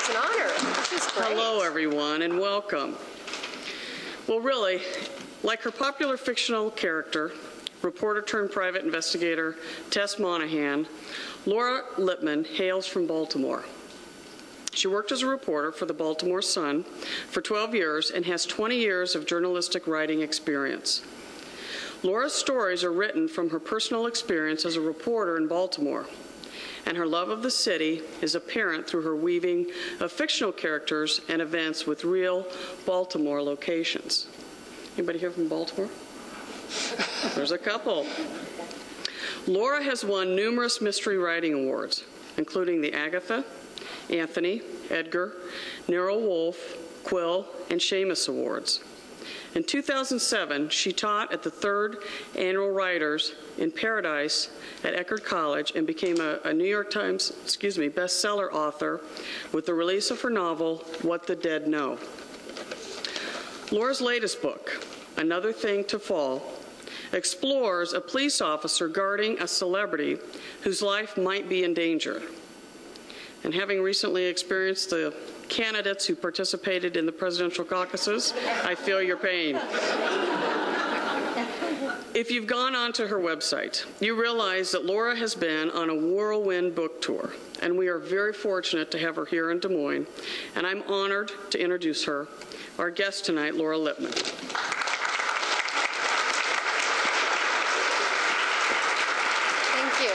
It's an honor. This is great. Hello, everyone, and welcome. Well, really, like her popular fictional character, reporter turned private investigator Tess Monahan, Laura Lippman hails from Baltimore. She worked as a reporter for the Baltimore Sun for 12 years and has 20 years of journalistic writing experience. Laura's stories are written from her personal experience as a reporter in Baltimore, and her love of the city is apparent through her weaving of fictional characters and events with real Baltimore locations. Anybody here from Baltimore? There's a couple. Laura has won numerous mystery writing awards, including the Agatha, Anthony, Edgar, Nero Wolfe, Quill, and Seamus Awards. In 2007, she taught at the 3rd Annual Writers in Paradise at Eckerd College and became a New York Times, bestseller author with the release of her novel, What the Dead Know. Laura's latest book, Another Thing to Fall, explores a police officer guarding a celebrity whose life might be in danger. And having recently experienced the candidates who participated in the presidential caucuses, I feel your pain. If you've gone onto her website, you realize that Laura has been on a whirlwind book tour, and we are very fortunate to have her here in Des Moines, and I'm honored to introduce her, our guest tonight, Laura Lippman. Thank you.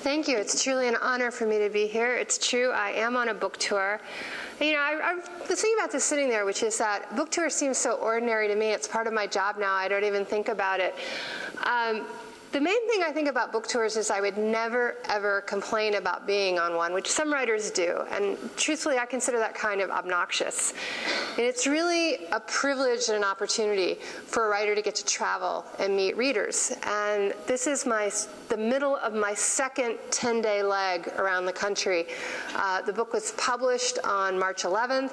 Thank you. It's truly an honor for me to be here. It's true, I am on a book tour. You know, I was thinking about this sitting there, which is that book tour seems so ordinary to me. It's part of my job now. I don't even think about it. The main thing I think about book tours is I would never, ever complain about being on one, which some writers do. And truthfully, I consider that kind of obnoxious. And it's really a privilege and an opportunity for a writer to get to travel and meet readers. And this is the middle of my second 10-day leg around the country. The book was published on March 11th.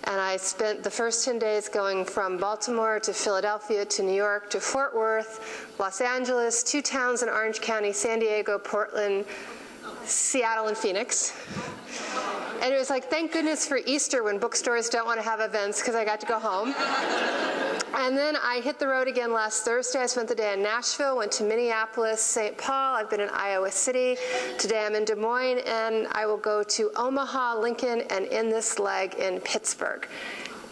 And I spent the first 10 days going from Baltimore to Philadelphia to New York to Fort Worth, Los Angeles, 2 towns in Orange County, San Diego, Portland, Seattle, and Phoenix. And it was like, thank goodness for Easter when bookstores don't want to have events because I got to go home. And then I hit the road again last Thursday. I spent the day in Nashville, went to Minneapolis, St. Paul. I've been in Iowa City. Today I'm in Des Moines, and I will go to Omaha, Lincoln, and in this leg in Pittsburgh.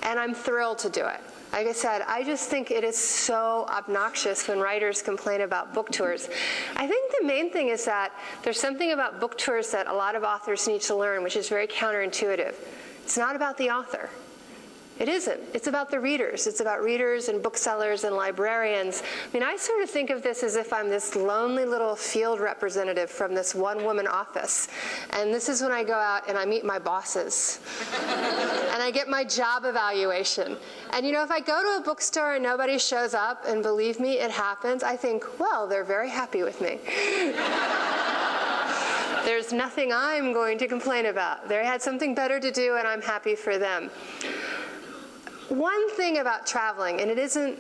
And I'm thrilled to do it. Like I said, I just think it is so obnoxious when writers complain about book tours. I think the main thing is that there's something about book tours that a lot of authors need to learn, which is very counterintuitive. It's not about the author. It isn't. It's about the readers. It's about readers and booksellers and librarians. I mean, I sort of think of this as if I'm this lonely little field representative from this one-woman office. And this is when I go out and I meet my bosses. And I get my job evaluation. And you know, if I go to a bookstore and nobody shows up, and believe me, it happens, I think, well, they're very happy with me. There's nothing I'm going to complain about. They had something better to do, and I'm happy for them. One thing about traveling, and it isn't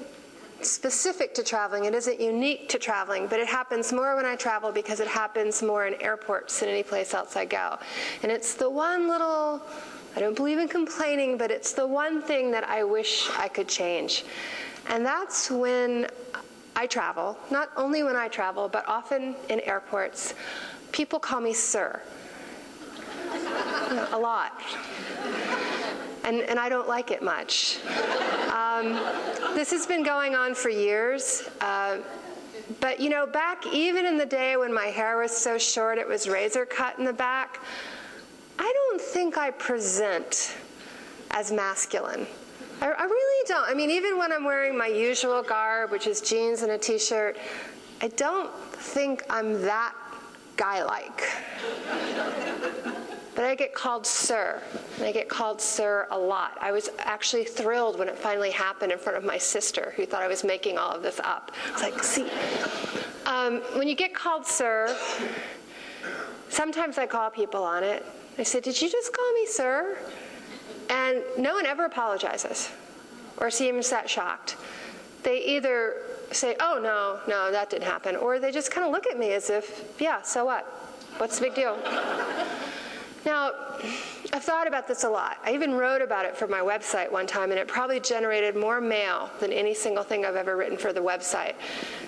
specific to traveling, it isn't unique to traveling, but it happens more when I travel because it happens more in airports than any place else I go. And it's the one little, I don't believe in complaining, but it's the one thing that I wish I could change. And that's when I travel, not only when I travel, but often in airports, people call me sir. A lot. And I don't like it much. This has been going on for years. But you know, back even in the day when my hair was so short it was razor cut in the back, I don't think I present as masculine. I really don't. I mean, even when I'm wearing my usual garb, which is jeans and a t-shirt, I don't think I'm that guy-like. But I get called sir, and I get called sir a lot. I was actually thrilled when it finally happened in front of my sister, who thought I was making all of this up. I was like, see, when you get called sir, sometimes I call people on it. I said, did you just call me sir? And no one ever apologizes or seems that shocked. they either say, oh, no, that didn't happen, or they just kind of look at me as if, yeah, so what? What's the big deal? Now, I've thought about this a lot. I even wrote about it for my website one time, and it probably generated more mail than any single thing I've ever written for the website.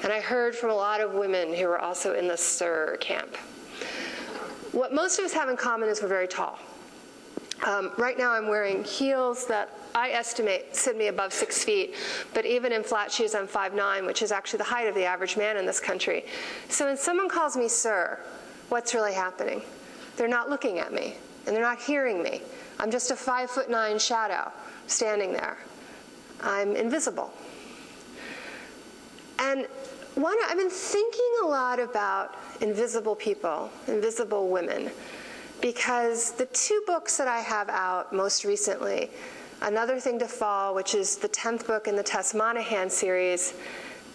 And I heard from a lot of women who were also in the SIR camp. What most of us have in common is we're very tall. Right now I'm wearing heels that I estimate sit me above 6 feet, but even in flat shoes I'm 5'9", which is actually the height of the average man in this country. So when someone calls me sir, what's really happening? They're not looking at me, and they're not hearing me. I'm just a 5'9" shadow standing there. I'm invisible. And I've been thinking a lot about invisible people, invisible women, because the 2 books that I have out most recently, Another Thing to Fall, which is the 10th book in the Tess Monahan series,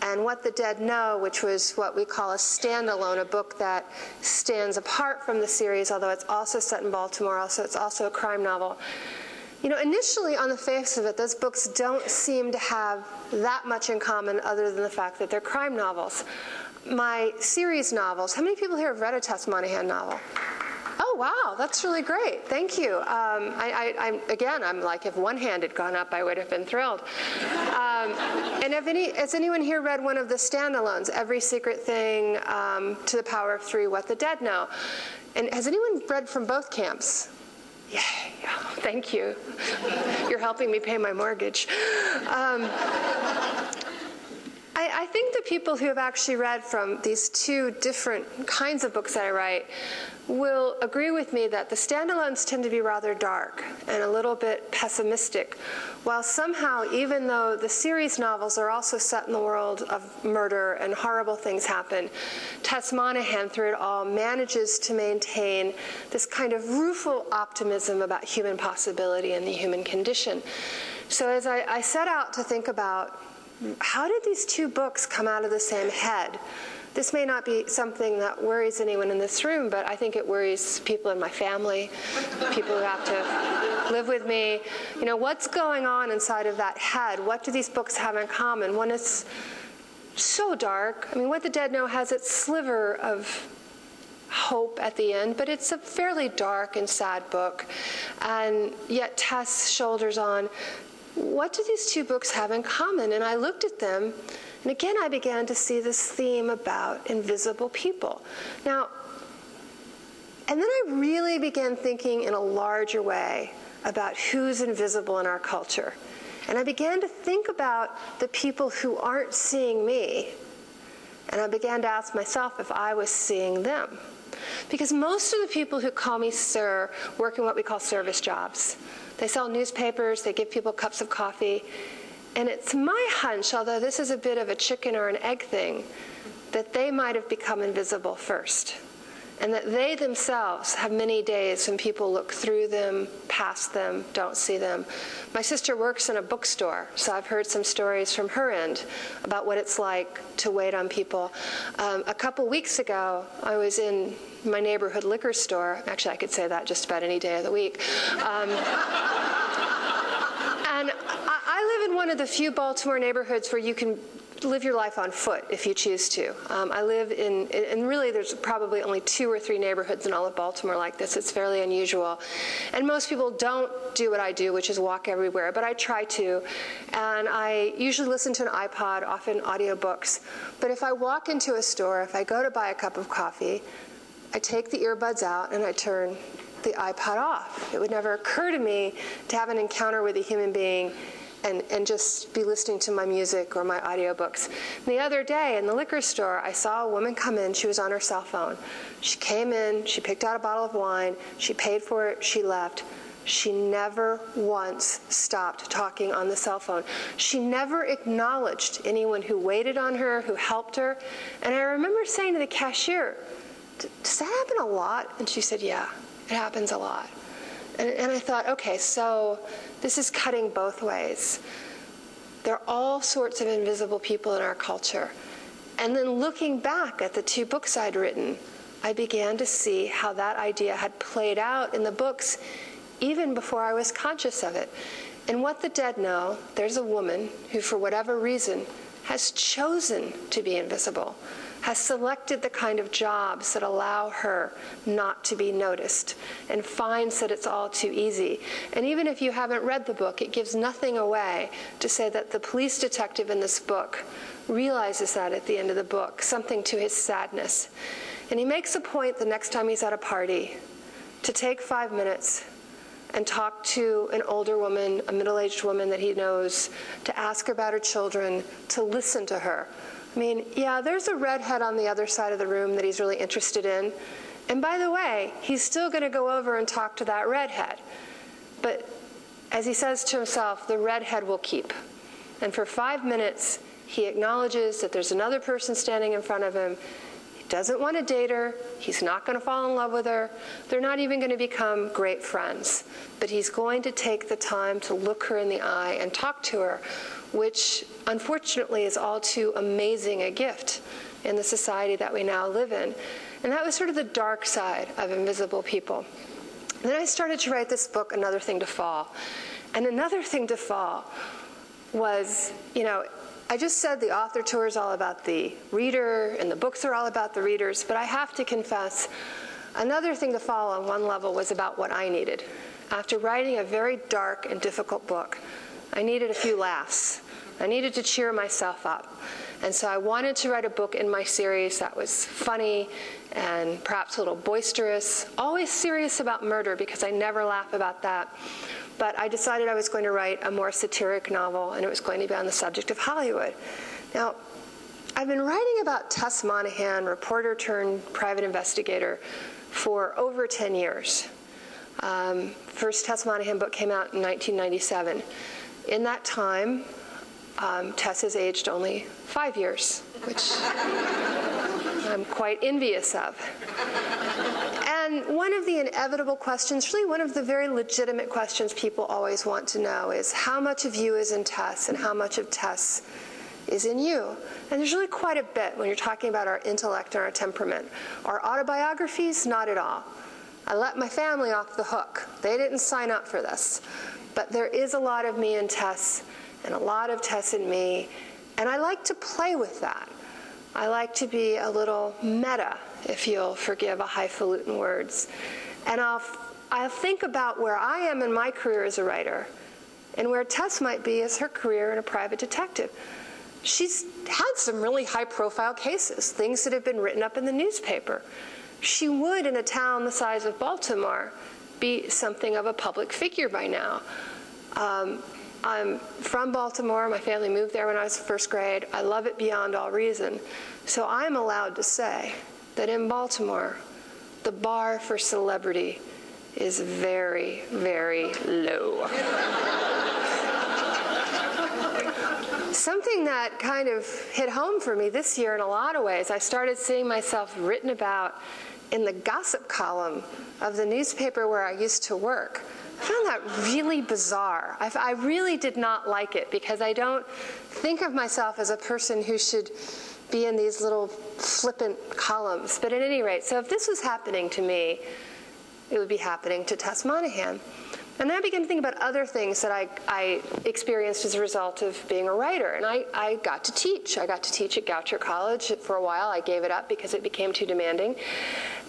and What the Dead Know, which was what we call a standalone, a book that stands apart from the series, although it's also set in Baltimore, it's also a crime novel. You know, initially, on the face of it, those books don't seem to have that much in common other than the fact that they're crime novels. My series novels, how many people here have read a Tess Monahan novel? Oh, wow, that's really great. Thank you. I'm like, if one hand had gone up, I would have been thrilled. And has anyone here read one of the standalones, Every Secret Thing, To the Power of Three, What the Dead Know? And has anyone read from both camps? Yay, oh, thank you. You're helping me pay my mortgage. I think the people who have actually read from these 2 different kinds of books that I write will agree with me that the standalones tend to be rather dark and a little bit pessimistic, while somehow, even though the series novels are also set in the world of murder and horrible things happen, Tess Monahan, through it all, manages to maintain this kind of rueful optimism about human possibility and the human condition. So as I set out to think about how did these 2 books come out of the same head? This may not be something that worries anyone in this room, but I think it worries people in my family, people who have to live with me. You know, what's going on inside of that head? What do these books have in common? One is so dark. I mean, What the Dead Know has its sliver of hope at the end, but it's a fairly dark and sad book. And yet Tess shoulders on, what do these 2 books have in common? And I looked at them, and again I began to see this theme about invisible people. Now, and then I really began thinking in a larger way about who's invisible in our culture. And I began to think about the people who aren't seeing me, and I began to ask myself if I was seeing them. Because most of the people who call me sir work in what we call service jobs. They sell newspapers, they give people cups of coffee, and it's my hunch, although this is a bit of a chicken or an egg thing, that they might have become invisible first, and that they themselves have many days when people look through them, past them, don't see them. My sister works in a bookstore, so I've heard some stories from her end about what it's like to wait on people. A couple weeks ago, I was in my neighborhood liquor store. Actually, I could say that just about any day of the week. And I live in one of the few Baltimore neighborhoods where you can live your life on foot if you choose to. I live in, and really there's probably only 2 or 3 neighborhoods in all of Baltimore like this. It's fairly unusual. And most people don't do what I do, which is walk everywhere, but I try to. And I usually listen to an iPod, often audiobooks. But if I walk into a store, if I go to buy a cup of coffee, I take the earbuds out and I turn the iPod off. It would never occur to me to have an encounter with a human being and just be listening to my music or my audiobooks. The other day in the liquor store, I saw a woman come in. She was on her cell phone. She came in, she picked out a bottle of wine, she paid for it, she left. She never once stopped talking on the cell phone. She never acknowledged anyone who waited on her, who helped her. And I remember saying to the cashier, does that happen a lot? And she said, yeah, it happens a lot. And I thought, okay, so this is cutting both ways. There are all sorts of invisible people in our culture. And then looking back at the 2 books I'd written, I began to see how that idea had played out in the books even before I was conscious of it. In What the Dead Know, there's a woman who, for whatever reason, has chosen to be invisible, has selected the kind of jobs that allow her not to be noticed, and finds that it's all too easy. And even if you haven't read the book, it gives nothing away to say that the police detective in this book realizes that at the end of the book, something to his sadness. And he makes a point the next time he's at a party to take 5 minutes and talk to an older woman, a middle-aged woman that he knows, to ask her about her children, to listen to her. I mean, yeah, there's a redhead on the other side of the room that he's really interested in. And by the way, he's still going to go over and talk to that redhead. But as he says to himself, the redhead will keep. And for 5 minutes, he acknowledges that there's another person standing in front of him. Doesn't want to date her. He's not going to fall in love with her. They're not even going to become great friends. But he's going to take the time to look her in the eye and talk to her, which unfortunately is all too amazing a gift in the society that we now live in. And that was sort of the dark side of Invisible People. And then I started to write this book, Another Thing to Fall. And Another Thing to Fall was, I just said the author tour is all about the reader, and the books are all about the readers, but I have to confess, Another Thing to Fall on one level was about what I needed. After writing a very dark and difficult book, I needed a few laughs. I needed to cheer myself up. And so I wanted to write a book in my series that was funny and perhaps a little boisterous, always serious about murder because I never laugh about that. But I decided I was going to write a more satiric novel, and it was going to be on the subject of Hollywood. Now, I've been writing about Tess Monahan, reporter turned private investigator, for over 10 years. First Tess Monahan book came out in 1997. In that time, Tess has aged only 5 years, which I'm quite envious of. And one of the inevitable questions, really one of the very legitimate questions people always want to know is how much of you is in Tess and how much of Tess is in you? And there's really quite a bit when you're talking about our intellect and our temperament. Our autobiographies, not at all. I let my family off the hook. They didn't sign up for this. But there is a lot of me in Tess and a lot of Tess in me, and I like to play with that. I like to be a little meta, if you'll forgive a highfalutin words. And I'll think about where I am in my career as a writer and where Tess might be as her career in a private detective. She's had some really high-profile cases, things that have been written up in the newspaper. She would, in a town the size of Baltimore, be something of a public figure by now. I'm from Baltimore. My family moved there when I was in first grade. I love it beyond all reason. So I'm allowed to say that in Baltimore, the bar for celebrity is very, very low. Something that kind of hit home for me this year in a lot of ways, I started seeing myself written about in the gossip column of the newspaper where I used to work. I found that really bizarre. I really did not like it because I don't think of myself as a person who should be in these little flippant columns. But at any rate, so if this was happening to me, it would be happening to Tess Monahan. And then I began to think about other things that I experienced as a result of being a writer. And I got to teach. I got to teach at Goucher College for a while. I gave it up because it became too demanding.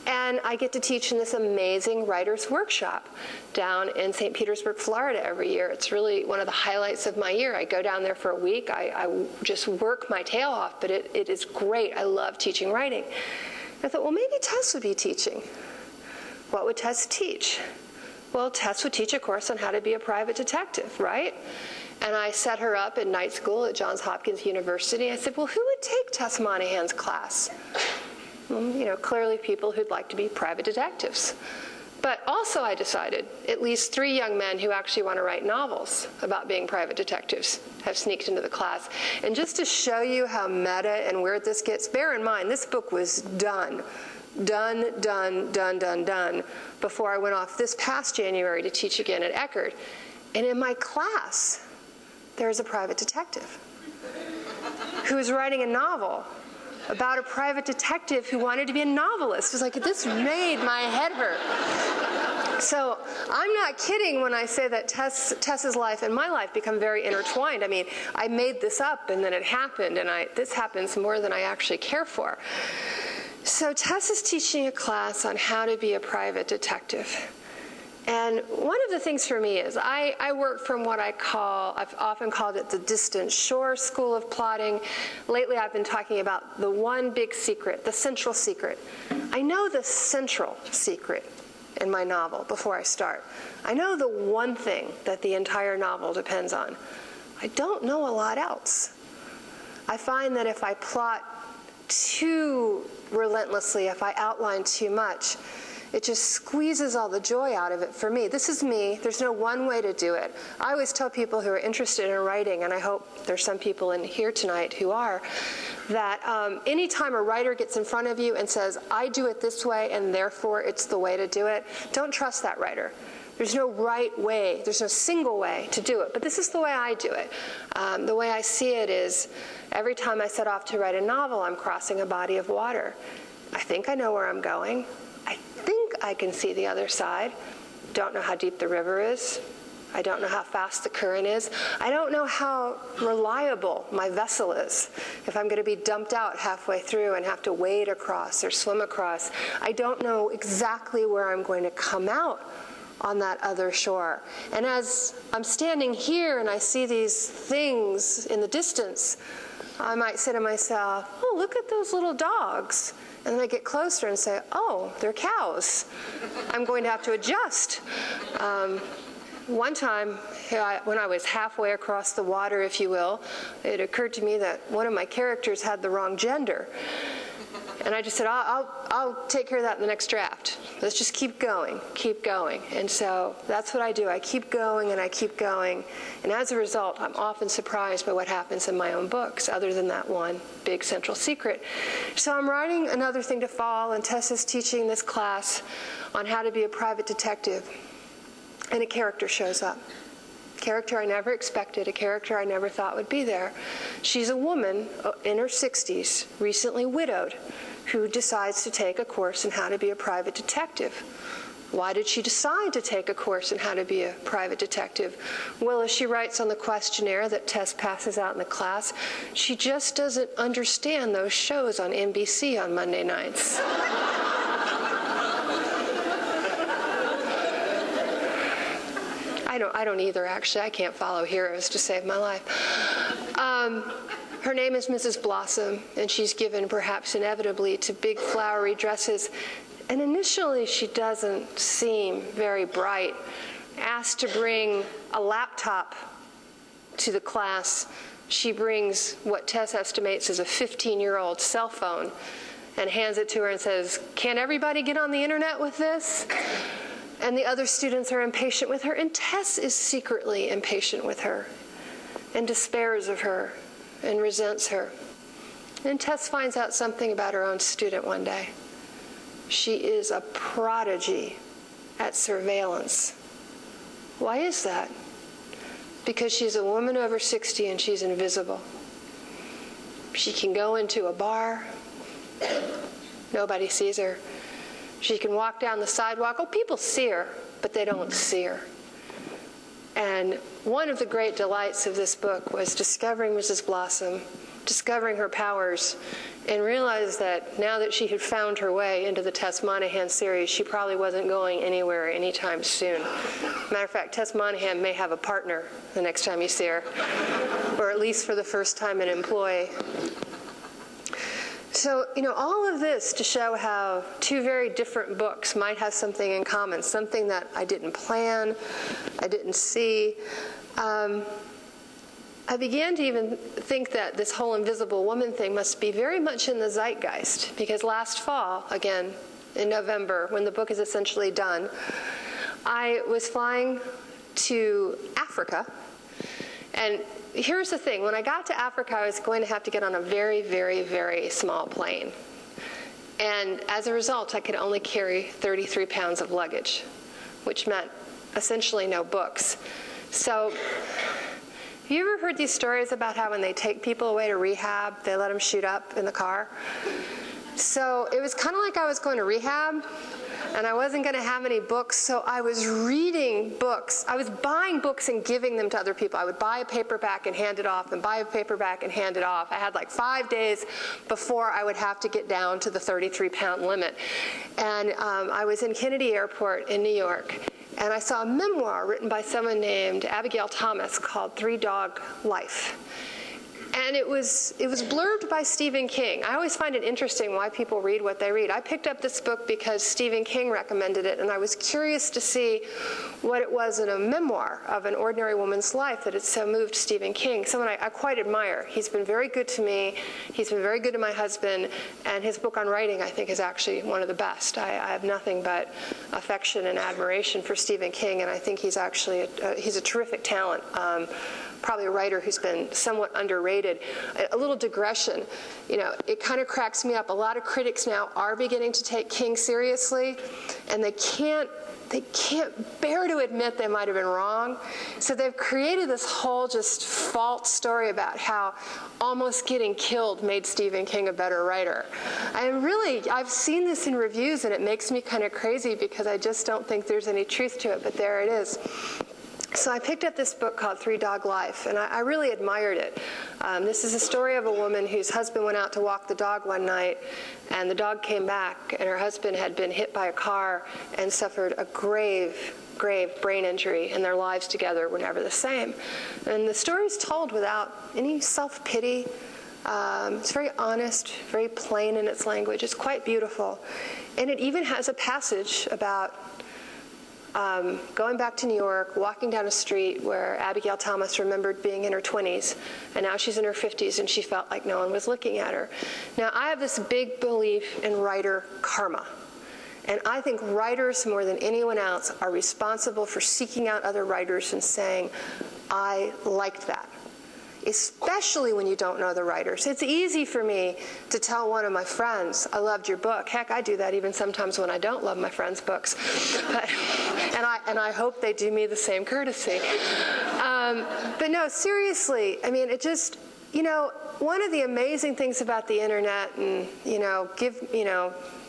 And I get to teach in this amazing writer's workshop down in St. Petersburg, Florida every year. It's really one of the highlights of my year. I go down there for a week. I just work my tail off, but it is great. I love teaching writing. And I thought, well, maybe Tess would be teaching. What would Tess teach? Well, Tess would teach a course on how to be a private detective, right? And I set her up in night school at Johns Hopkins University. I said, well, who would take Tess Monahan's class? Well, clearly people who'd like to be private detectives. But also I decided at least 3 young men who actually want to write novels about being private detectives have sneaked into the class. And just to show you how meta and weird this gets, bear in mind, this book was done before I went off this past January to teach again at Eckerd. And in my class, there's a private detective who is writing a novel about a private detective who wanted to be a novelist. It was like, this made my head hurt. So I'm not kidding when I say that Tess's life and my life become very intertwined. I mean, I made this up and then it happened, and this happens more than I actually care for. So Tess is teaching a class on how to be a private detective. And one of the things for me is I work from what I've often called it the distant shore school of plotting. Lately I've been talking about the one big secret, the central secret. I know the central secret in my novel before I start. I know the one thing that the entire novel depends on. I don't know a lot else. I find that if I plot too relentlessly, if I outline too much, it just squeezes all the joy out of it for me. This is me. There's no one way to do it. I always tell people who are interested in writing, and I hope there's some people in here tonight who are, that anytime a writer gets in front of you and says, I do it this way and therefore it's the way to do it, don't trust that writer. There's no right way. There's no single way to do it. But this is the way I do it. The way I see it is every time I set off to write a novel, I'm crossing a body of water. I think I know where I'm going. I think I can see the other side. Don't know how deep the river is. I don't know how fast the current is. I don't know how reliable my vessel is. If I'm going to be dumped out halfway through and have to wade across or swim across, I don't know exactly where I'm going to come out on that other shore. And as I'm standing here and I see these things in the distance, I might say to myself, oh, look at those little dogs. And then I get closer and say, oh, they're cows. I'm going to have to adjust. One time, when I was halfway across the water, if you will, it occurred to me that one of my characters had the wrong gender. And I just said, I'll take care of that in the next draft. Let's just keep going, keep going. And so that's what I do. I keep going and I keep going. And as a result, I'm often surprised by what happens in my own books, other than that one big central secret. So I'm writing Another Thing to Fall, and Tessa's teaching this class on how to be a private detective. And a character shows up. A character I never expected, a character I never thought would be there. She's a woman in her 60s, recently widowed, who decides to take a course in how to be a private detective. Why did she decide to take a course in how to be a private detective? Well, as she writes on the questionnaire that Tess passes out in the class, she just doesn't understand those shows on NBC on Monday nights. I don't either, actually. I can't follow heroes to save my life. Her name is Mrs. Blossom, and she's given, perhaps inevitably, to big flowery dresses. And initially, she doesn't seem very bright. Asked to bring a laptop to the class, she brings what Tess estimates as a 15-year-old cell phone and hands it to her and says, "Can everybody get on the internet with this?" And the other students are impatient with her, and Tess is secretly impatient with her and despairs of her and resents her. And Tess finds out something about her own student one day. She is a prodigy at surveillance. Why is that? Because she's a woman over 60 and she's invisible. She can go into a bar. Nobody sees her. She can walk down the sidewalk. Oh, people see her, but they don't see her. And one of the great delights of this book was discovering Mrs. Blossom, discovering her powers, and realized that now that she had found her way into the Tess Monahan series, she probably wasn't going anywhere anytime soon. Matter of fact, Tess Monahan may have a partner the next time you see her, or at least for the first time an employee. So, all of this to show how two very different books might have something in common, something that I didn't plan, I didn't see. I began to even think that this whole invisible woman thing must be very much in the zeitgeist, because last fall, again, in November, when the book is essentially done, I was flying to Africa. And here's the thing. When I got to Africa, I was going to have to get on a very, very, very small plane. And as a result, I could only carry 33 pounds of luggage, which meant essentially no books. So, have you ever heard these stories about how when they take people away to rehab, they let them shoot up in the car? So it was kind of like I was going to rehab, and I wasn't going to have any books, so I was reading books. I was buying books and giving them to other people. I would buy a paperback and hand it off, and buy a paperback and hand it off. I had like 5 days before I would have to get down to the 33-pound limit. And I was in Kennedy Airport in New York, and I saw a memoir written by someone named Abigail Thomas called 3 Dog Life. And it was blurbed by Stephen King. I always find it interesting why people read what they read. I picked up this book because Stephen King recommended it, and I was curious to see what it was in a memoir of an ordinary woman's life that had so moved Stephen King, someone I quite admire. He's been very good to me. He's been very good to my husband, and his book on writing, I think, is actually one of the best. I have nothing but affection and admiration for Stephen King, and I think he's actually he's a terrific talent. Probably a writer who's been somewhat underrated. A little digression, it kind of cracks me up. A lot of critics now are beginning to take King seriously, and they can't bear to admit they might have been wrong. So they've created this whole just false story about how almost getting killed made Stephen King a better writer. I've seen this in reviews, and it makes me kind of crazy because I just don't think there's any truth to it, but there it is. So I picked up this book called 3 Dog Life, and I really admired it. This is a story of a woman whose husband went out to walk the dog one night, and the dog came back, and her husband had been hit by a car and suffered a grave brain injury, and their lives together were never the same. And the story's told without any self-pity. It's very honest, very plain in its language. It's quite beautiful. And it even has a passage about going back to New York, walking down a street where Abigail Thomas remembered being in her 20s, and now she's in her 50s, and she felt like no one was looking at her. Now, I have this big belief in writer karma, and I think writers, more than anyone else, are responsible for seeking out other writers and saying, I liked that. Especially when you don't know the writers. It's easy for me to tell one of my friends, I loved your book. Heck, I do that even sometimes when I don't love my friends' books. And I hope they do me the same courtesy. But no, seriously, I mean, it just, one of the amazing things about the internet, and,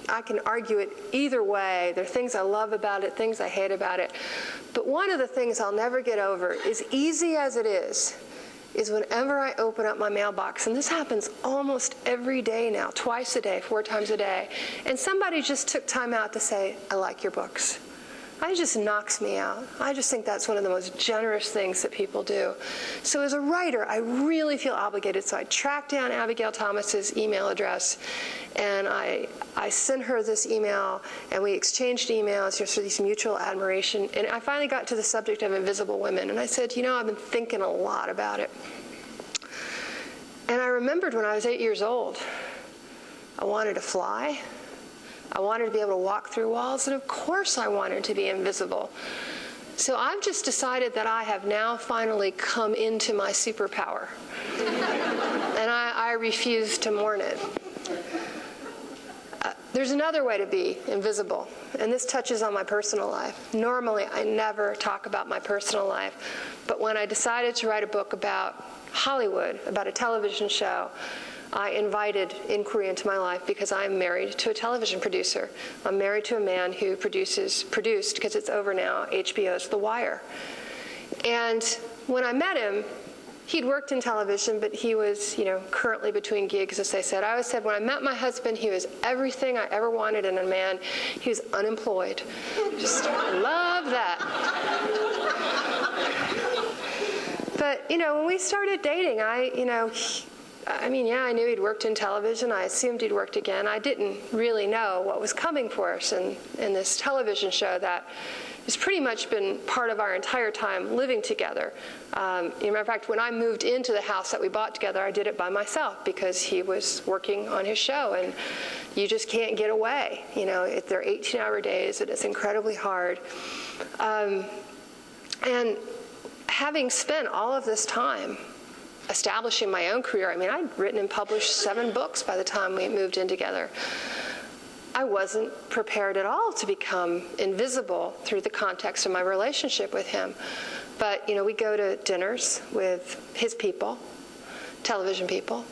I can argue it either way. There are things I love about it, things I hate about it. But one of the things I'll never get over, as easy as it is whenever I open up my mailbox, and this happens almost every day now, twice a day, 4 times a day, and somebody just took time out to say, I like your books. It just knocks me out. I just think that's one of the most generous things that people do. So as a writer, I really feel obligated. So I tracked down Abigail Thomas's email address, and I sent her this email, and we exchanged emails just for this mutual admiration. And I finally got to the subject of invisible women, and I said, I've been thinking a lot about it. And I remembered when I was 8 years old, I wanted to fly. I wanted to be able to walk through walls, and of course I wanted to be invisible. So I've just decided that I have now finally come into my superpower. And I refuse to mourn it. There's another way to be invisible, and this touches on my personal life. Normally, I never talk about my personal life, but when I decided to write a book about Hollywood, about a television show, I invited inquiry into my life because I'm married to a television producer. I'm married to a man who produced, because it's over now, HBO's The Wire. And when I met him, he'd worked in television, but he was, currently between gigs, as they said. I always said when I met my husband, he was everything I ever wanted in a man. He was unemployed. Just love that. But, when we started dating, I knew he'd worked in television. I assumed he'd worked again. I didn't really know what was coming for us in this television show that has pretty much been part of our entire time living together. Matter of fact, when I moved into the house that we bought together, I did it by myself because he was working on his show, and you just can't get away. They're 18-hour days, and it's incredibly hard. And having spent all of this time establishing my own career, I'd written and published 7 books by the time we moved in together. I wasn't prepared at all to become invisible through the context of my relationship with him. But, we go to dinners with his people, television people,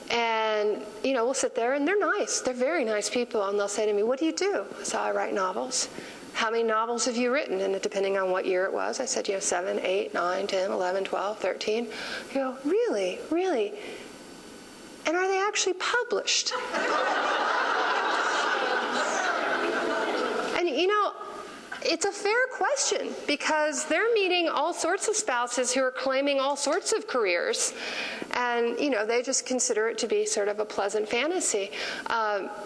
And, you know, we'll sit there, and they're nice. They're very nice people. And they'll say to me, what do you do? So I write novels. How many novels have you written? And depending on what year it was, I said, 7, 8, 9, 10, 11, 12, 13. You go, really? Really? And are they actually published? And, you know, it's a fair question, because they're meeting all sorts of spouses who are claiming all sorts of careers, and, you know, they just consider it to be sort of a pleasant fantasy.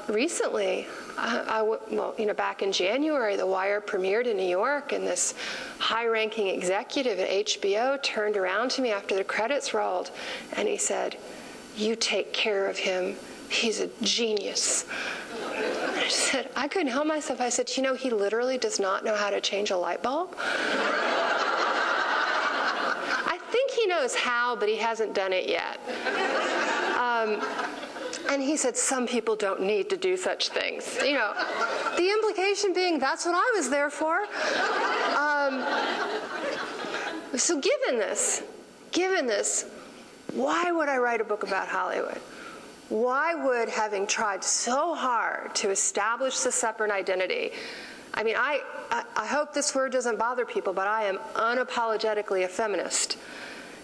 Recently, well, you know, back in January, The Wire premiered in New York, and this high-ranking executive at HBO turned around to me after the credits rolled, and he said, "You take care of him. He's a genius." I said, I couldn't help myself. I said, you know, he literally does not know how to change a light bulb. I think he knows how, but he hasn't done it yet. And he said, some people don't need to do such things. You know, the implication being that's what I was there for. So given this, why would I write a book about Hollywood? Why would, having tried so hard to establish the separate identity, I mean, I hope this word doesn't bother people, but I am unapologetically a feminist.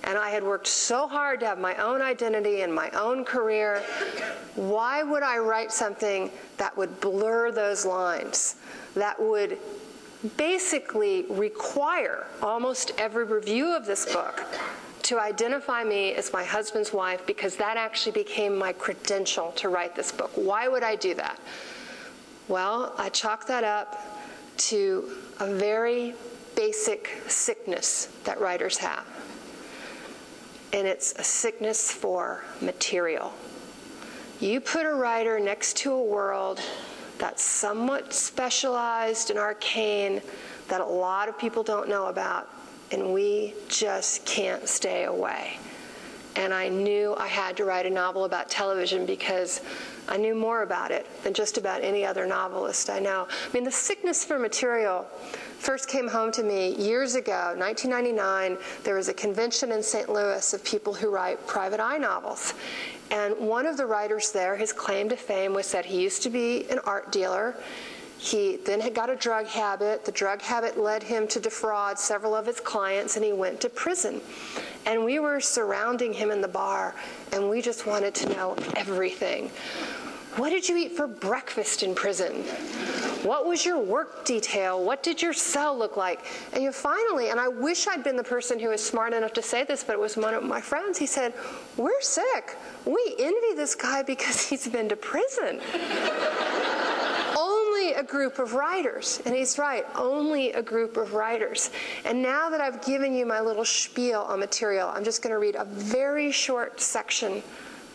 And I had worked so hard to have my own identity and my own career. Why would I write something that would blur those lines, that would basically require almost every review of this book to identify me as my husband's wife, because that actually became my credential to write this book? Why would I do that? Well, I chalk that up to a very basic sickness that writers have. And it's a sickness for material. You put a writer next to a world that's somewhat specialized and arcane that a lot of people don't know about, and we just can't stay away. And I knew I had to write a novel about television because I knew more about it than just about any other novelist I know. I mean, the sickness for material first came home to me years ago, 1999. There was a convention in St. Louis of people who write private eye novels. And one of the writers there, his claim to fame was that he used to be an art dealer. He then had got a drug habit. The drug habit led him to defraud several of his clients, and he went to prison. And we were surrounding him in the bar, and we just wanted to know everything. What did you eat for breakfast in prison? What was your work detail? What did your cell look like? And you finally, and I wish I'd been the person who was smart enough to say this, but it was one of my friends. He said, "We're sick. We envy this guy because he's been to prison." Only a group of writers, and he's right, only a group of writers. And now that I've given you my little spiel on material, I'm just going to read a very short section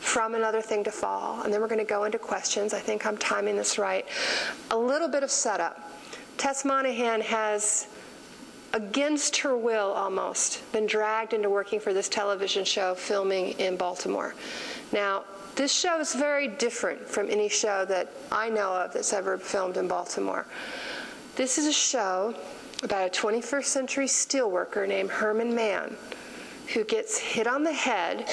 from Another Thing to Fall, and then we're going to go into questions. I think I'm timing this right. A little bit of setup. Tess Monahan has, against her will almost, been dragged into working for this television show filming in Baltimore. Now, this show is very different from any show that I know of that's ever filmed in Baltimore. This is a show about a 21st century steelworker named Herman Mann, who gets hit on the head,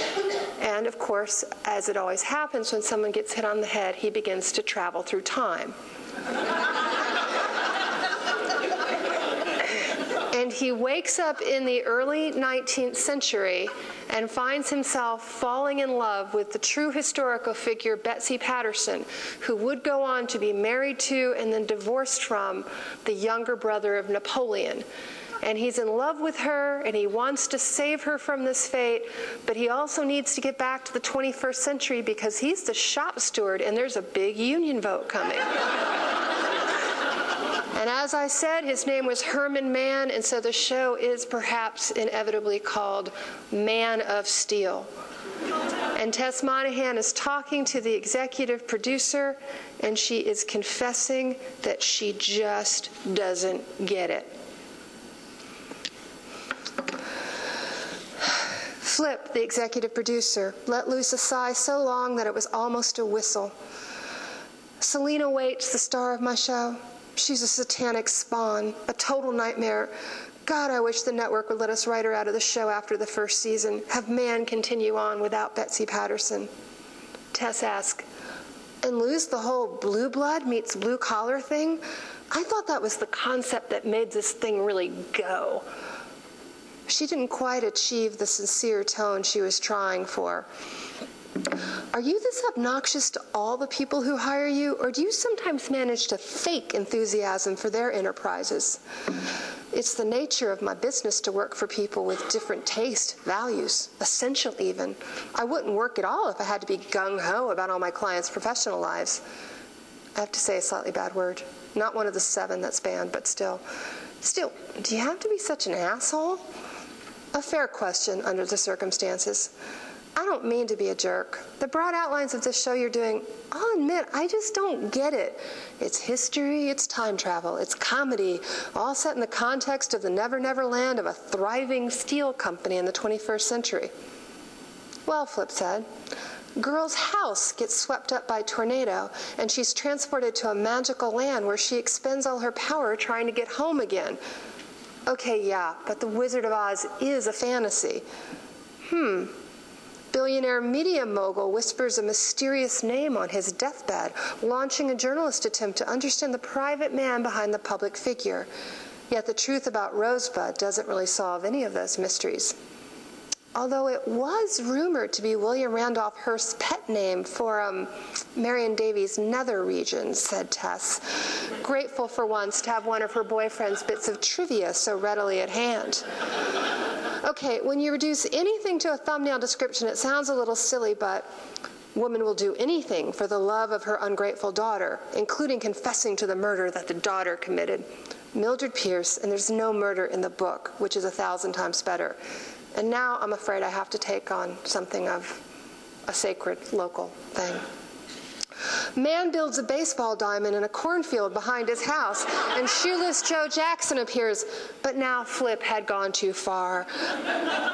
and of course, as it always happens when someone gets hit on the head, he begins to travel through time. And he wakes up in the early 19th century and finds himself falling in love with the true historical figure Betsy Patterson, who would go on to be married to and then divorced from the younger brother of Napoleon. And he's in love with her, and he wants to save her from this fate, but he also needs to get back to the 21st century because he's the shop steward, and there's a big union vote coming. And as I said, his name was Herman Mann, and so the show is perhaps inevitably called Man of Steel. And Tess Monahan is talking to the executive producer, and she is confessing that she just doesn't get it. Flip, the executive producer, let loose a sigh so long that it was almost a whistle. Selena Waits, the star of my show, she's a satanic spawn, a total nightmare. God, I wish the network would let us write her out of the show after the first season, have Mann continue on without Betsy Patterson. Tess asked, and lose the whole blue blood meets blue collar thing? I thought that was the concept that made this thing really go. She didn't quite achieve the sincere tone she was trying for. Are you this obnoxious to all the people who hire you, or do you sometimes manage to fake enthusiasm for their enterprises? It's the nature of my business to work for people with different tastes, values, essential even. I wouldn't work at all if I had to be gung-ho about all my clients' professional lives. I have to say a slightly bad word. Not one of the 7 that's banned, but still. Still, do you have to be such an asshole? A fair question under the circumstances. I don't mean to be a jerk. The broad outlines of this show you're doing, I'll admit, I just don't get it. It's history, it's time travel, it's comedy, all set in the context of the never-never land of a thriving steel company in the 21st century. Well, Flip said, girl's house gets swept up by a tornado, and she's transported to a magical land where she expends all her power trying to get home again. Okay, yeah, but the Wizard of Oz is a fantasy. Billionaire media mogul whispers a mysterious name on his deathbed, launching a journalist attempt to understand the private man behind the public figure. Yet the truth about Rosebud doesn't really solve any of those mysteries. Although it was rumored to be William Randolph Hearst's pet name for Marion Davies' nether region, said Tess, grateful for once to have one of her boyfriend's bits of trivia so readily at hand. Okay, when you reduce anything to a thumbnail description, it sounds a little silly, but woman will do anything for the love of her ungrateful daughter, including confessing to the murder that the daughter committed. Mildred Pierce, and there's no murder in the book, which is 1,000 times better. And now I'm afraid I have to take on something of a sacred local thing. Man builds a baseball diamond in a cornfield behind his house, and shoeless Joe Jackson appears. But now Flip had gone too far.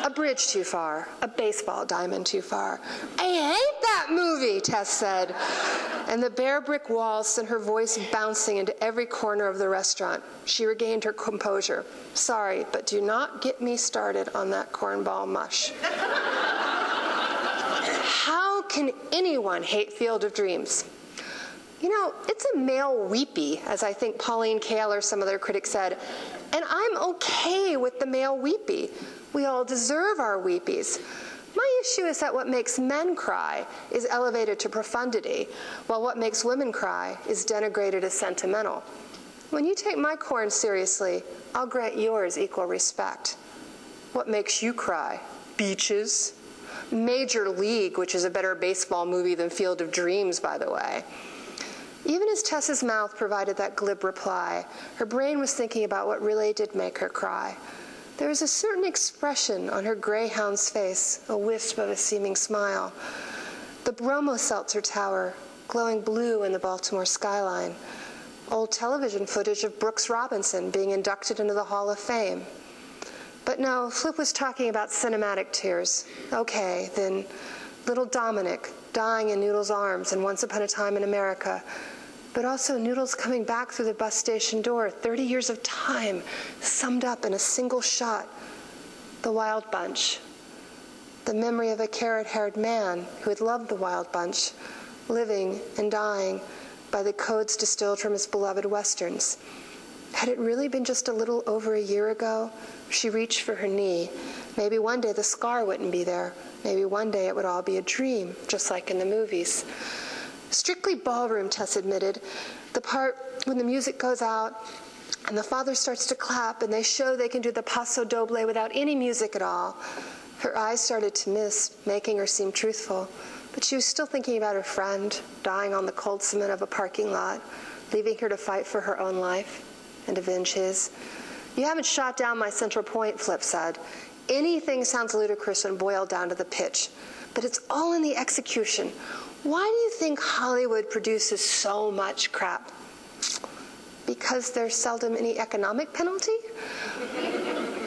A bridge too far. A baseball diamond too far. I hate that movie, Tess said. And the bare brick walls sent her voice bouncing into every corner of the restaurant. She regained her composure. Sorry, but do not get me started on that cornball mush. How can anyone hate Field of Dreams? You know, it's a male weepy, as I think Pauline Kael or some other critic said, and I'm okay with the male weepy. We all deserve our weepies. My issue is that what makes men cry is elevated to profundity, while what makes women cry is denigrated as sentimental. When you take my corn seriously, I'll grant yours equal respect. What makes you cry? Beaches? Major League, which is a better baseball movie than Field of Dreams, by the way. Even as Tess's mouth provided that glib reply, her brain was thinking about what really did make her cry. There was a certain expression on her greyhound's face, a wisp of a seeming smile. The Bromo Seltzer Tower, glowing blue in the Baltimore skyline. Old television footage of Brooks Robinson being inducted into the Hall of Fame. But no, Flip was talking about cinematic tears. Okay, then little Dominic dying in Noodle's arms in Once Upon a Time in America. But also Noodles coming back through the bus station door, 30 years of time, summed up in a single shot. The Wild Bunch. The memory of a carrot-haired man who had loved the Wild Bunch, living and dying by the codes distilled from his beloved Westerns. Had it really been just a little over a year ago? She reached for her knee. Maybe one day the scar wouldn't be there. Maybe one day it would all be a dream, just like in the movies. Strictly ballroom, Tess admitted. The part when the music goes out and the father starts to clap and they show they can do the paso doble without any music at all. Her eyes started to mist, making her seem truthful. But she was still thinking about her friend, dying on the cold cement of a parking lot, leaving her to fight for her own life and avenge his. You haven't shot down my central point, Flip said. Anything sounds ludicrous when boiled down to the pitch, but it's all in the execution. Why do you think Hollywood produces so much crap? Because there's seldom any economic penalty?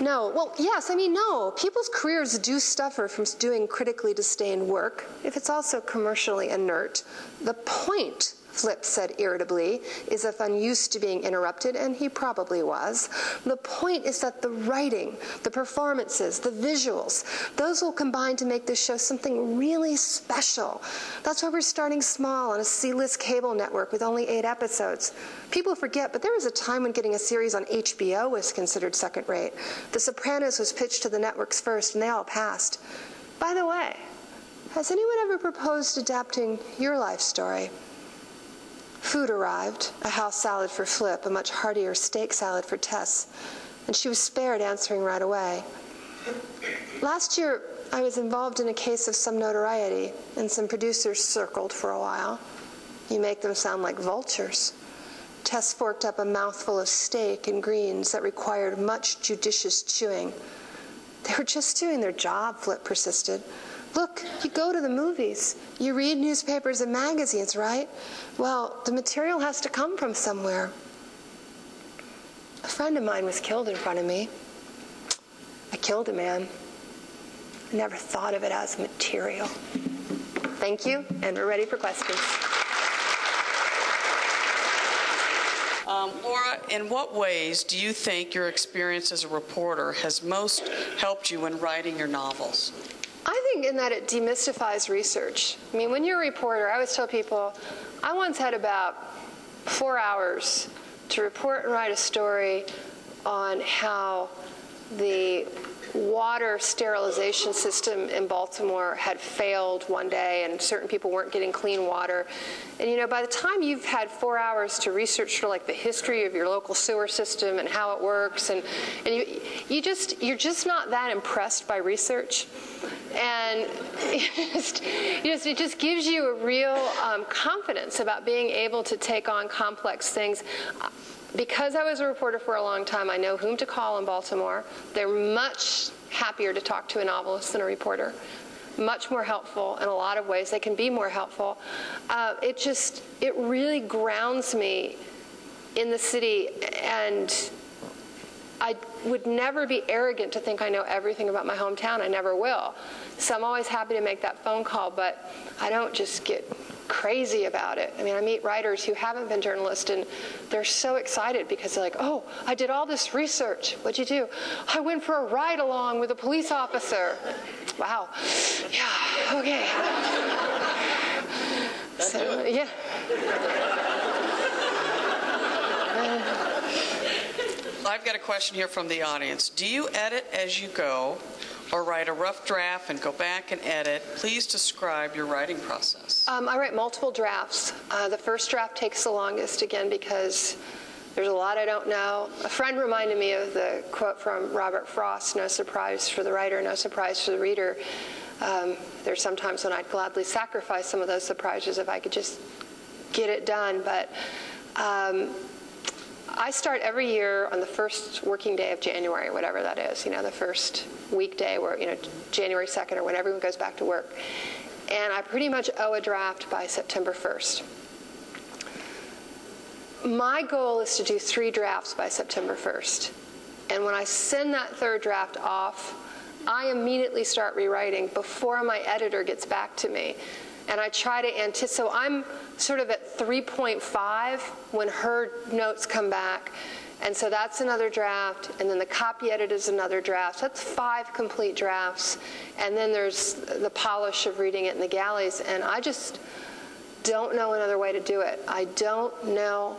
No. Well, yes, I mean, no. People's careers do suffer from doing critically disdained work if it's also commercially inert. The point Flip said irritably, as if unused to being interrupted, and he probably was. The point is that the writing, the performances, the visuals, those will combine to make this show something really special. That's why we're starting small on a C-list cable network with only 8 episodes. People forget, but there was a time when getting a series on HBO was considered second-rate. The Sopranos was pitched to the networks first, and they all passed. By the way, has anyone ever proposed adapting your life story? Food arrived, a house salad for Flip, a much heartier steak salad for Tess, and she was spared answering right away. Last year, I was involved in a case of some notoriety, and some producers circled for a while. You make them sound like vultures. Tess forked up a mouthful of steak and greens that required much judicious chewing. They were just doing their job, Flip persisted. Look, you go to the movies. You read newspapers and magazines, right? Well, the material has to come from somewhere. A friend of mine was killed in front of me. I killed a man. I never thought of it as material. Thank you, and we're ready for questions. Laura, in what ways do you think your experience as a reporter has most helped you when writing your novels? I think in that it demystifies research. I mean, when you're a reporter, I always tell people, I once had about 4 hours to report and write a story on how the water sterilization system in Baltimore had failed one day and certain people weren't getting clean water. And you know, by the time you've had 4 hours to research sort of like the history of your local sewer system and how it works, and you're just not that impressed by research. And it just gives you a real confidence about being able to take on complex things. Because I was a reporter for a long time, I know whom to call in Baltimore. They're much happier to talk to a novelist than a reporter. Much more helpful in a lot of ways. They can be more helpful. It really grounds me in the city, and I would never be arrogant to think I know everything about my hometown. I never will. So I'm always happy to make that phone call, but I don't just get crazy about it. I mean, I meet writers who haven't been journalists, and they're so excited because they're like, oh, I did all this research. What'd you do? I went for a ride-along with a police officer. Wow. Yeah, okay. So, yeah. I've got a question here from the audience. Do you edit as you go or write a rough draft and go back and edit? Please describe your writing process. I write multiple drafts. The first draft takes the longest, again, because there's a lot I don't know. A friend reminded me of the quote from Robert Frost, no surprise for the writer, no surprise for the reader. There's sometimes when I'd gladly sacrifice some of those surprises if I could just get it done. But I start every year on the first working day of January, whatever that is, you know, the first weekday where, you know, January 2nd or when everyone goes back to work. And I pretty much owe a draft by September 1st. My goal is to do 3 drafts by September 1st. And when I send that third draft off, I immediately start rewriting before my editor gets back to me. And I try to anticipate, so I'm sort of at 3.5 when her notes come back. And so that's another draft, and then the copy edit is another draft. So that's 5 complete drafts. And then there's the polish of reading it in the galleys. And I just don't know another way to do it. I don't know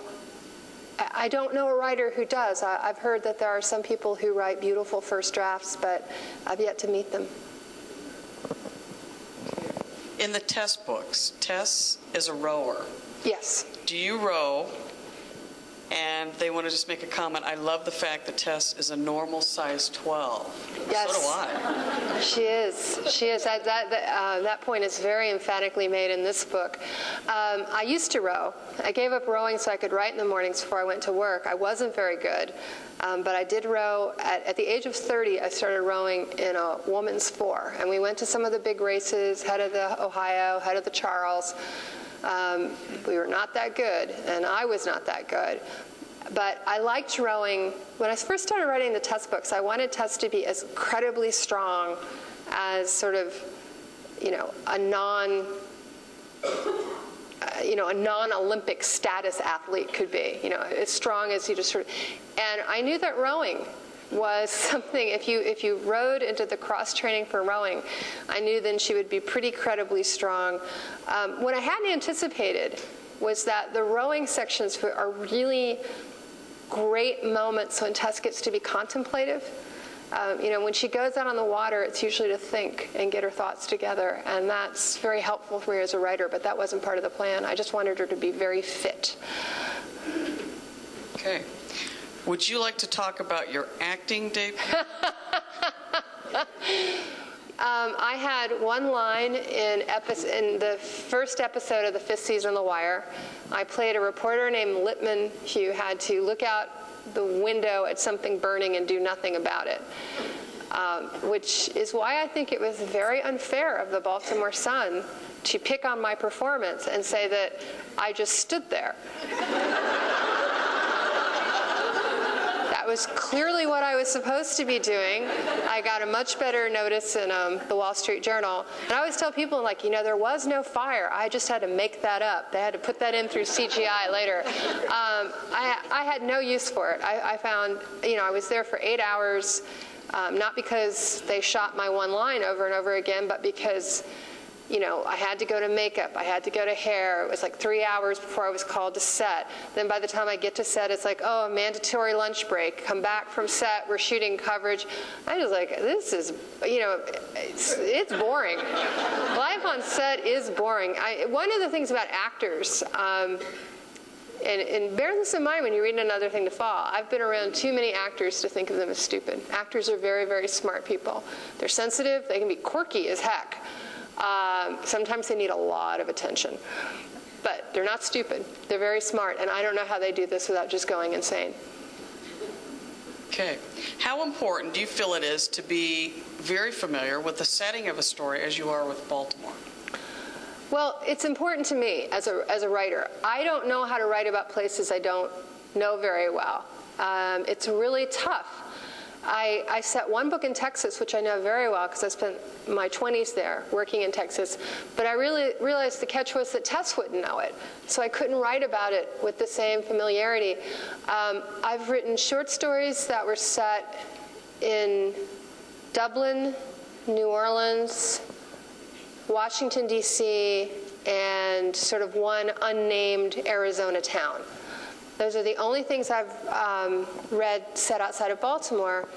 a writer who does. I've heard that there are some people who write beautiful first drafts, but I've yet to meet them. In the Tess books, Tess is a rower. Yes. Do you row? And they want to just make a comment. I love the fact that Tess is a normal size 12. Yes. So do I. She is. She is. That point is very emphatically made in this book. I used to row. I gave up rowing so I could write in the mornings before I went to work. I wasn't very good, but I did row. At the age of 30, I started rowing in a woman's 4. And we went to some of the big races, head of the Ohio, head of the Charles. We were not that good, and I was not that good. But I liked rowing. When I first started writing the Tess books, I wanted Tess to be as incredibly strong as sort of, you know, a a non-Olympic status athlete could be, as strong as you just sort of, and I knew that rowing was something, if you rowed into the cross training for rowing, I knew then she would be pretty credibly strong. What I hadn't anticipated was that the rowing sections are really great moments when Tess gets to be contemplative. When she goes out on the water, it's usually to think and get her thoughts together, and that's very helpful for me as a writer, but that wasn't part of the plan. I just wanted her to be very fit. Okay. Would you like to talk about your acting debut? I had one line in the first episode of the 5th season of The Wire. I played a reporter named Lippman who had to look out the window at something burning and do nothing about it, which is why I think it was very unfair of the Baltimore Sun to pick on my performance and say that I just stood there. That was clearly what I was supposed to be doing. I got a much better notice in the Wall Street Journal. And I always tell people, there was no fire. I just had to make that up. They had to put that in through CGI later. I had no use for it. I found, I was there for 8 hours, not because they shot my one line over and over again, but because I had to go to makeup, I had to go to hair. It was like 3 hours before I was called to set. Then by the time I get to set, it's like, oh, a mandatory lunch break. Come back from set, we're shooting coverage. I was like, this is, it's boring. Life on set is boring. One of the things about actors, and bear this in mind when you read Another Thing to Fall, I've been around too many actors to think of them as stupid. Actors are very, very smart people. They're sensitive, they can be quirky as heck. Sometimes they need a lot of attention. But they're not stupid. They're very smart, and I don't know how they do this without just going insane. Okay. How important do you feel it is to be very familiar with the setting of a story as you are with Baltimore? Well, it's important to me as a writer. I don't know how to write about places I don't know very well. It's really tough. I set one book in Texas, which I know very well because I spent my 20s there working in Texas. But I really realized the catch was that Tess wouldn't know it. So I couldn't write about it with the same familiarity. I've written short stories that were set in Dublin, New Orleans, Washington, D.C., and sort of one unnamed Arizona town. Those are the only things I've read set outside of Baltimore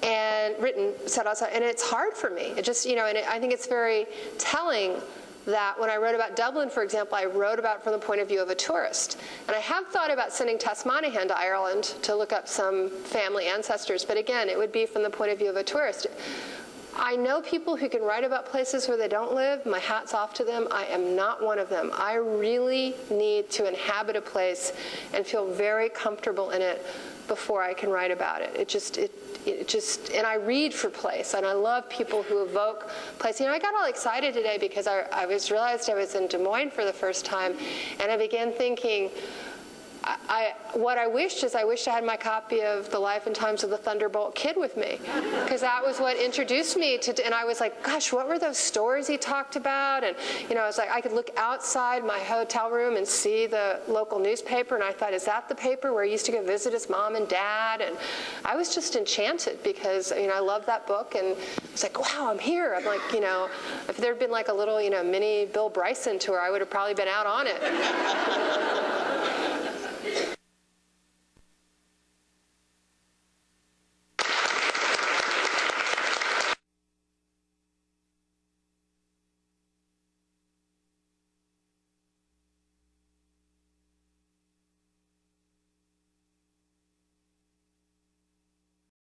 and written set outside. And it's hard for me. It just, and I think it's very telling that when I wrote about Dublin, for example, I wrote about it from the point of view of a tourist. And I have thought about sending Tess Monahan to Ireland to look up some family ancestors. But again, it would be from the point of view of a tourist. I know people who can write about places where they don't live. My hat's off to them. I am not one of them. I really need to inhabit a place and feel very comfortable in it before I can write about it. And I read for place, and I love people who evoke place. I got all excited today because I realized I was in Des Moines for the first time, and I began thinking, what I wished is I had my copy of The Life and Times of the Thunderbolt Kid with me, because that was what introduced me to, and I was like, gosh, what were those stories he talked about? And, I was like, I could look outside my hotel room and see the local newspaper, and I thought, is that the paper where he used to go visit his mom and dad? And I was just enchanted because, I love that book, and I was like, wow, I'm here. I'm like, if there'd been like a little, mini Bill Bryson tour, I would have probably been out on it.